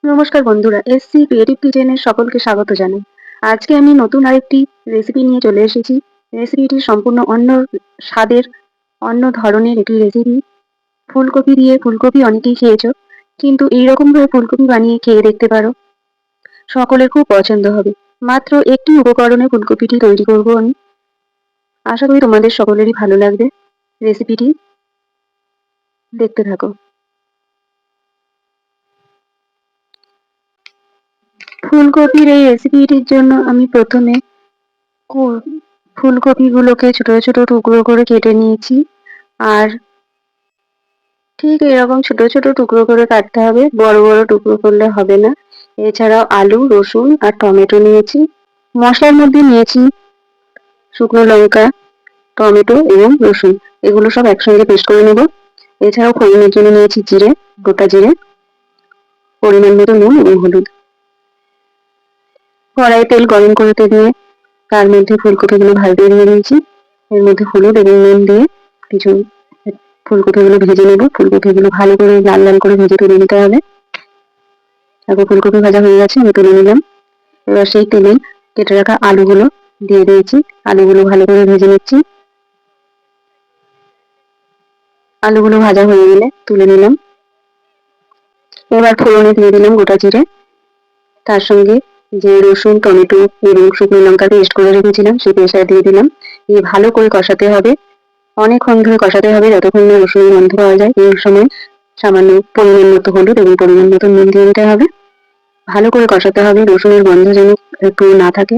নমস্কার বন্ধুরা, SC creative কিচেনের সকলকে স্বাগত জানাই। আজকে আমি নতুন আরেকটি রেসিপি নিয়ে চলে এসেছি। রেসিপিটি সম্পূর্ণ অন্য স্বাদের, অন্য ধরনের একটি রেসিপি। ফুলকপি দিয়ে ফুলকপি অনেকেই খেয়েছো, কিন্তু এইরকম ভাবে ফুলকপি বানিয়ে খেয়ে দেখতে পারো। সকলের খুব পছন্দ হবে। মাত্র একটি উপকরণে ফুলকপিটি তৈরি করব আমি। আশা করি তোমাদের সকলেরই ভালো লাগবে। রেসিপিটি দেখতে থাকো। ফুলকপির এই রেসিপিটির জন্য আমি প্রথমে ফুলকপিগুলোকে ছোট ছোট টুকরো করে কেটে নিয়েছি। আর ঠিক এরকম ছোট ছোট টুকরো করে কাটতে হবে, বড় বড় টুকরো করলে হবে না। এছাড়াও আলু, রসুন আর টমেটো নিয়েছি। মশলার মধ্যে নিয়েছি শুকনো লঙ্কা, টমেটো এবং রসুন। এগুলো সব একসঙ্গে পেস্ট করে নেব। এছাড়াও ফোড়নের জন্য নিয়েছি জিরে, গোটা জিরে, পরিমাণ মতো নুন এবং হলুদ। কড়াইয়ে তেল গরম করতে দিয়ে তার মধ্যে ফুলকপিগুলো ভাজতে দিয়ে দিয়েছি। এর মধ্যে হলুদ এবং নুন দিয়ে কিছু ফুলকপিগুলো ভেজে নেব। ফুলকপিগুলো ভালো করে লাল লাল করে ভেজে তুলে নিতে হবে। তারপর ফুলকপি ভাজা হয়ে গেছে, আমি তুলে নিলাম। এবার সেই তেলে কেটে রাখা আলুগুলো দিয়ে দিয়েছি। আলুগুলো ভালো করে ভেজে নিচ্ছি। আলুগুলো ভাজা হয়ে গেলে তুলে নিলাম। এবার ফোড়নে দিয়ে দিলাম গোটা জিরে, তার সঙ্গে যে রসুন, টমেটো এবং শুকনো লঙ্কা পেস্ট করে রেখেছিলাম সেই পেস্টটা দিয়ে দিলাম। দিয়ে ভালো করে কষাতে হবে, অনেকক্ষণ ধরে কষাতে হবে যতক্ষণ না রসুনের গন্ধ পাওয়া যায়। এই সময় সামান্য পরিমাণ মতো হলুদ এবং পরিমাণ মতো নুন দিয়ে দিতে হবে। ভালো করে কষাতে হবে, রসুনের গন্ধ যেন একটু না থাকে।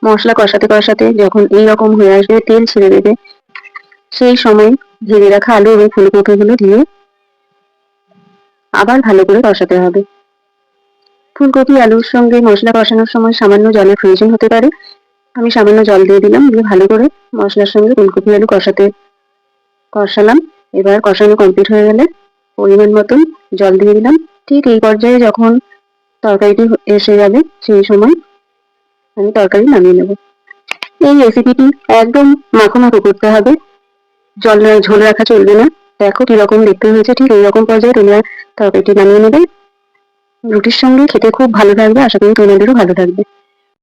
মশলা কষাতে কষাতে যখন এইরকম হয়ে আসবে, তেল ছেড়ে দেবে, সেই সময় ভেজে রাখা আলু এবং ফুলকপিগুলো দিয়ে আবার ভালো করে কষাতে হবে। ফুলকপি আলুর সঙ্গে মশলা কষানোর সময় সামান্য জলের প্রয়োজন হতে পারে। আমি সামান্য জল দিয়ে দিলাম, দিয়ে ভালো করে মশলার সঙ্গে ফুলকপি আলু কষালাম। এবার কষানো কমপ্লিট হয়ে গেলে পরিমাণ মতন জল দিয়ে দিলাম। ঠিক এই পর্যায়ে যখন তরকারিটি এসে যাবে, সেই সময় আমি তরকারি নামিয়ে নেব। এই রেসিপিটি একদম মাখো মাখো করতে হবে, ঝোল রাখা চলবে না। দেখো কিরকম দেখতে হয়েছে, ঠিক এইরকম পর্যায়ে তোমরা তরকারিটি নামিয়ে নেবে। রুটির সঙ্গে খেতে খুব ভালো লাগবে, আশা করি তোমাদেরও ভালো লাগবে।